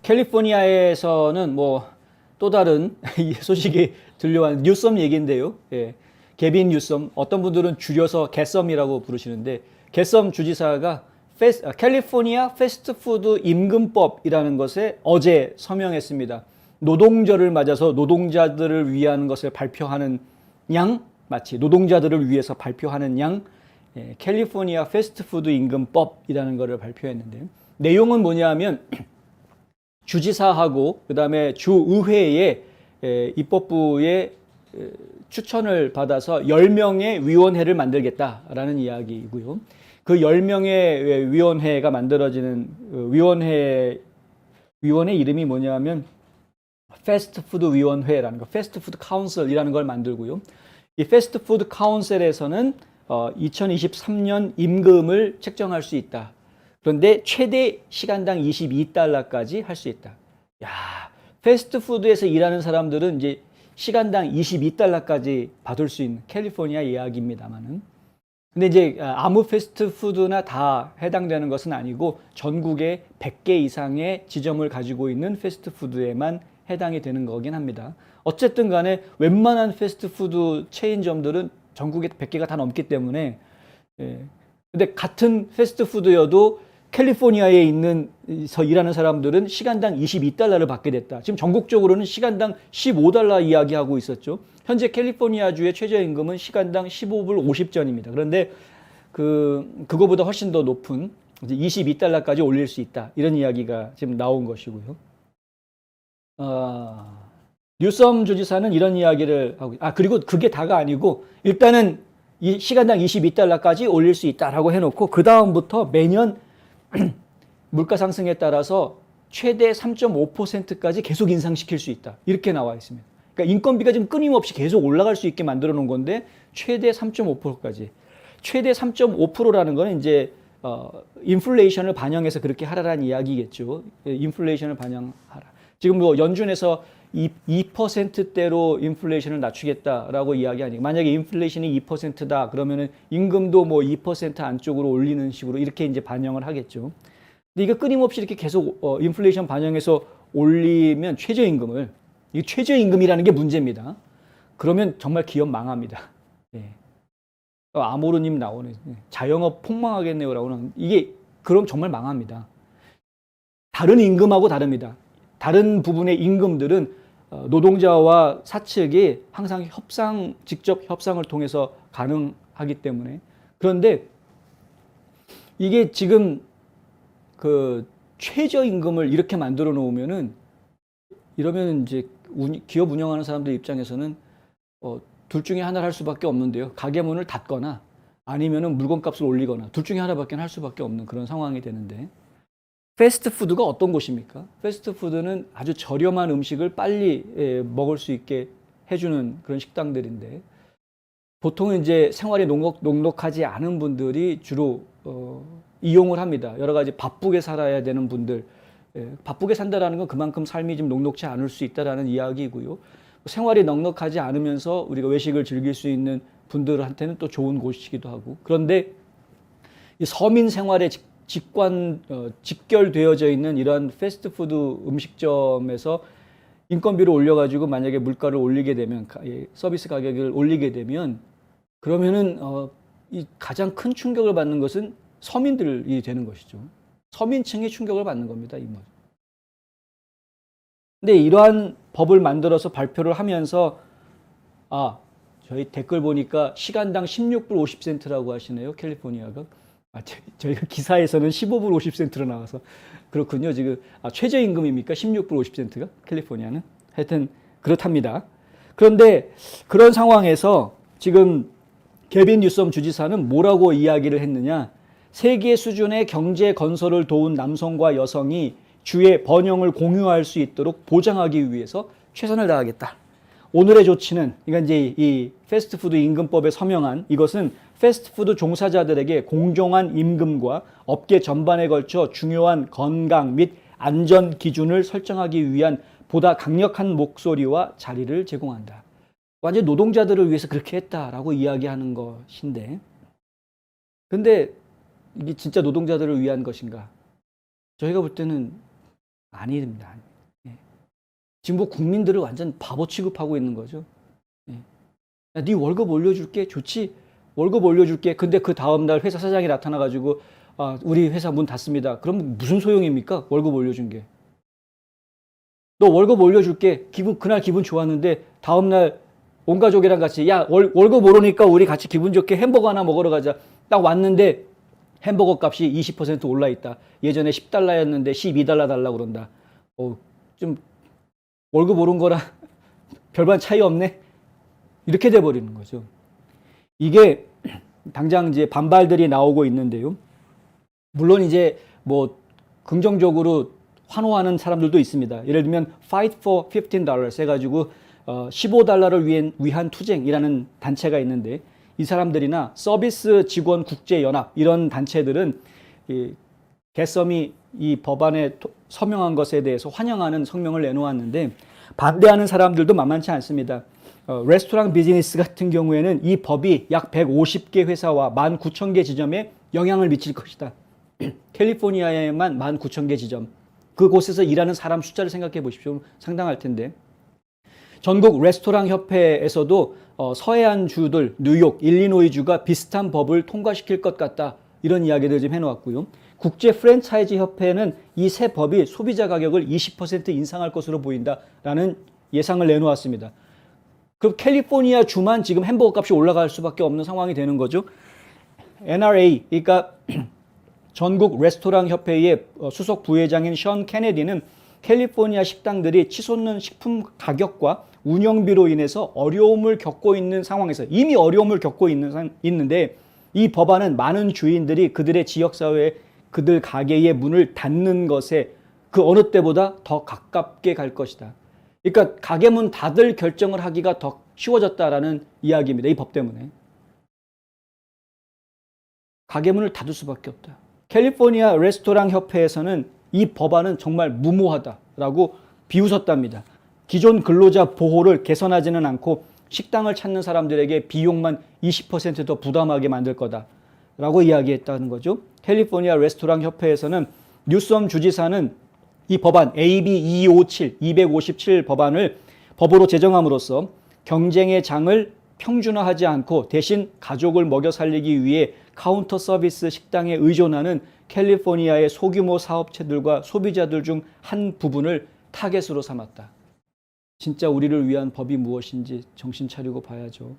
캘리포니아에서는 뭐 또 다른 소식이 들려왔는 뉴섬 얘기인데요. 예. 개빈 뉴섬, 어떤 분들은 줄여서 개썸이라고 부르시는데, 개썸 주지사가 캘리포니아 패스트푸드 임금법이라는 것에 어제 서명했습니다. 노동절을 맞아서 노동자들을 위한 것을 발표하는 양, 마치 노동자들을 위해서 발표하는 양, 캘리포니아 패스트푸드 임금법이라는 것을 발표했는데요. 내용은 뭐냐면 주지사하고 그다음에 주의회의 입법부의 추천을 받아서 10명의 위원회를 만들겠다라는 이야기이고요. 그 10명의 위원회가 만들어지는 위원회 이름이 뭐냐면 패스트푸드 위원회라는 거, 패스트푸드 카운슬이라는 걸 만들고요. 이 패스트푸드 카운슬에서는 2023년 임금을 책정할 수 있다. 그런데 최대 시간당 22달러까지 할 수 있다. 야, 패스트푸드에서 일하는 사람들은 이제 시간당 22달러까지 받을 수 있는 캘리포니아 이야기입니다만은. 근데 이제 아무 패스트푸드나 다 해당되는 것은 아니고 전국에 100개 이상의 지점을 가지고 있는 패스트푸드에만 해당이 되는 거긴 합니다. 어쨌든 간에 웬만한 패스트푸드 체인점들은 전국에 100개가 다 넘기 때문에 근데 같은 패스트푸드여도 캘리포니아에 있는 일하는 사람들은 시간당 22달러를 받게 됐다. 지금 전국적으로는 시간당 15달러 이야기하고 있었죠. 현재 캘리포니아주의 최저임금은 시간당 15불 50전입니다. 그런데 그거보다 훨씬 더 높은 22달러까지 올릴 수 있다. 이런 이야기가 지금 나온 것이고요. 뉴섬 주지사는 이런 이야기를 하고, 그리고 그게 다가 아니고 일단은 이 시간당 22달러까지 올릴 수 있다라고 해놓고 그 다음부터 매년 물가 상승에 따라서 최대 3.5%까지 계속 인상시킬 수 있다. 이렇게 나와 있습니다. 그러니까 인건비가 지금 끊임없이 계속 올라갈 수 있게 만들어 놓은 건데 최대 3.5%까지. 최대 3.5%라는 거는 이제 인플레이션을 반영해서 그렇게 하라라는 이야기겠죠. 인플레이션을 반영하라. 지금 뭐 연준에서 2%대로 인플레이션을 낮추겠다라고 이야기하니까 만약에 인플레이션이 2%다 그러면은 임금도 뭐 2% 안쪽으로 올리는 식으로 이렇게 이제 반영을 하겠죠. 근데 이거 끊임없이 이렇게 계속 인플레이션 반영해서 올리면 최저임금을 이 최저임금이라는 게 문제입니다. 그러면 정말 기업 망합니다. 예. 아모르님 나오는 자영업 폭망하겠네요라고는 이게 그럼 정말 망합니다. 다른 임금하고 다릅니다. 다른 부분의 임금들은 노동자와 사측이 항상 직접 협상을 통해서 가능하기 때문에. 그런데 이게 지금 그 최저임금을 이렇게 만들어 놓으면은 이러면 이제 기업 운영하는 사람들 입장에서는 둘 중에 하나를 할 수밖에 없는데요. 가게 문을 닫거나 아니면은 물건값을 올리거나 둘 중에 하나밖에 할 수밖에 없는 그런 상황이 되는데. 패스트푸드가 어떤 곳입니까? 패스트푸드는 아주 저렴한 음식을 빨리 먹을 수 있게 해주는 그런 식당들인데 보통은 이제 생활이 녹록하지 않은 분들이 주로 이용을 합니다. 여러 가지 바쁘게 살아야 되는 분들, 바쁘게 산다라는 건 그만큼 삶이 좀 녹록지 않을 수 있다라는 이야기이고요. 생활이 넉넉하지 않으면서 우리가 외식을 즐길 수 있는 분들한테는 또 좋은 곳이기도 하고 그런데 이 서민 생활에 직결되어져 있는 이런 패스트푸드 음식점에서 인건비를 올려가지고 만약에 물가를 올리게 되면 서비스 가격을 올리게 되면 그러면은 이 가장 큰 충격을 받는 것은 서민들이 되는 것이죠. 서민층이 충격을 받는 겁니다. 근데 이러한 법을 만들어서 발표를 하면서 저희 댓글 보니까 시간당 16불 50센트라고 하시네요. 캘리포니아가. 저희가 기사에서는 15불 50센트로 나와서 그렇군요. 지금 최저임금입니까? 16불 50센트가 캘리포니아는 하여튼 그렇답니다. 그런데 그런 상황에서 지금 개빈 뉴섬 주지사는 뭐라고 이야기를 했느냐? 세계 수준의 경제 건설을 도운 남성과 여성이 주의 번영을 공유할 수 있도록 보장하기 위해서 최선을 다하겠다. 오늘의 조치는 그러니까 이제 이 패스트푸드 임금법에 서명한 이것은 패스트푸드 종사자들에게 공정한 임금과 업계 전반에 걸쳐 중요한 건강 및 안전 기준을 설정하기 위한 보다 강력한 목소리와 자리를 제공한다. 완전 노동자들을 위해서 그렇게 했다라고 이야기하는 것인데 근데 이게 진짜 노동자들을 위한 것인가? 저희가 볼 때는 아닙니다. 예. 지금 뭐 국민들을 완전 바보 취급하고 있는 거죠. 예. 야, 네 월급 올려줄게. 좋지. 월급 올려줄게. 근데 그 다음날 회사 사장이 나타나가지고 아, 우리 회사 문 닫습니다. 그럼 무슨 소용입니까? 월급 올려준 게. 너 월급 올려줄게. 그날 기분 좋았는데 다음날 온 가족이랑 같이 야 월급 오르니까 우리 같이 기분 좋게 햄버거 하나 먹으러 가자. 딱 왔는데 햄버거 값이 20% 올라 있다. 예전에 10달러였는데 12달러 달라고 그런다. 좀 월급 오른 거랑 별반 차이 없네. 이렇게 돼 버리는 거죠. 이게 당장 이제 반발들이 나오고 있는데요. 물론 이제 뭐 긍정적으로 환호하는 사람들도 있습니다. 예를 들면 Fight for $15 해가지고 15달러를 위한 투쟁이라는 단체가 있는데 이 사람들이나 서비스 직원 국제연합 이런 단체들은 이 개썸이 이 법안에 서명한 것에 대해서 환영하는 성명을 내놓았는데 반대하는 사람들도 만만치 않습니다. 레스토랑 비즈니스 같은 경우에는 이 법이 약 150개 회사와 19,000개 지점에 영향을 미칠 것이다. 캘리포니아에만 19,000개 지점. 그곳에서 일하는 사람 숫자를 생각해 보십시오. 상당할 텐데. 전국 레스토랑 협회에서도 서해안 주들, 뉴욕, 일리노이주가 비슷한 법을 통과시킬 것 같다. 이런 이야기를 좀 해놓았고요. 국제 프랜차이즈 협회는 이 새 법이 소비자 가격을 20% 인상할 것으로 보인다라는 예상을 내놓았습니다. 그럼 캘리포니아 주만 지금 햄버거 값이 올라갈 수밖에 없는 상황이 되는 거죠. NRA, 그러니까 전국 레스토랑 협회의 수석 부회장인 션 케네디는 캘리포니아 식당들이 치솟는 식품 가격과 운영비로 인해서 어려움을 겪고 있는 상황에서 이미 어려움을 겪고 있는데 이 법안은 많은 주인들이 그들의 지역사회에 그들 가게의 문을 닫는 것에 그 어느 때보다 더 가깝게 갈 것이다. 그러니까 가게 문 닫을 결정을 하기가 더 쉬워졌다라는 이야기입니다. 이 법 때문에. 가게 문을 닫을 수밖에 없다. 캘리포니아 레스토랑 협회에서는 이 법안은 정말 무모하다라고 비웃었답니다. 기존 근로자 보호를 개선하지는 않고 식당을 찾는 사람들에게 비용만 20% 더 부담하게 만들 거다라고 이야기했다는 거죠. 캘리포니아 레스토랑 협회에서는 뉴섬 주지사는 이 법안 AB 257 법안을 법으로 제정함으로써 경쟁의 장을 평준화하지 않고 대신 가족을 먹여 살리기 위해 카운터 서비스 식당에 의존하는 캘리포니아의 소규모 사업체들과 소비자들 중 한 부분을 타겟으로 삼았다. 진짜 우리를 위한 법이 무엇인지 정신 차리고 봐야죠.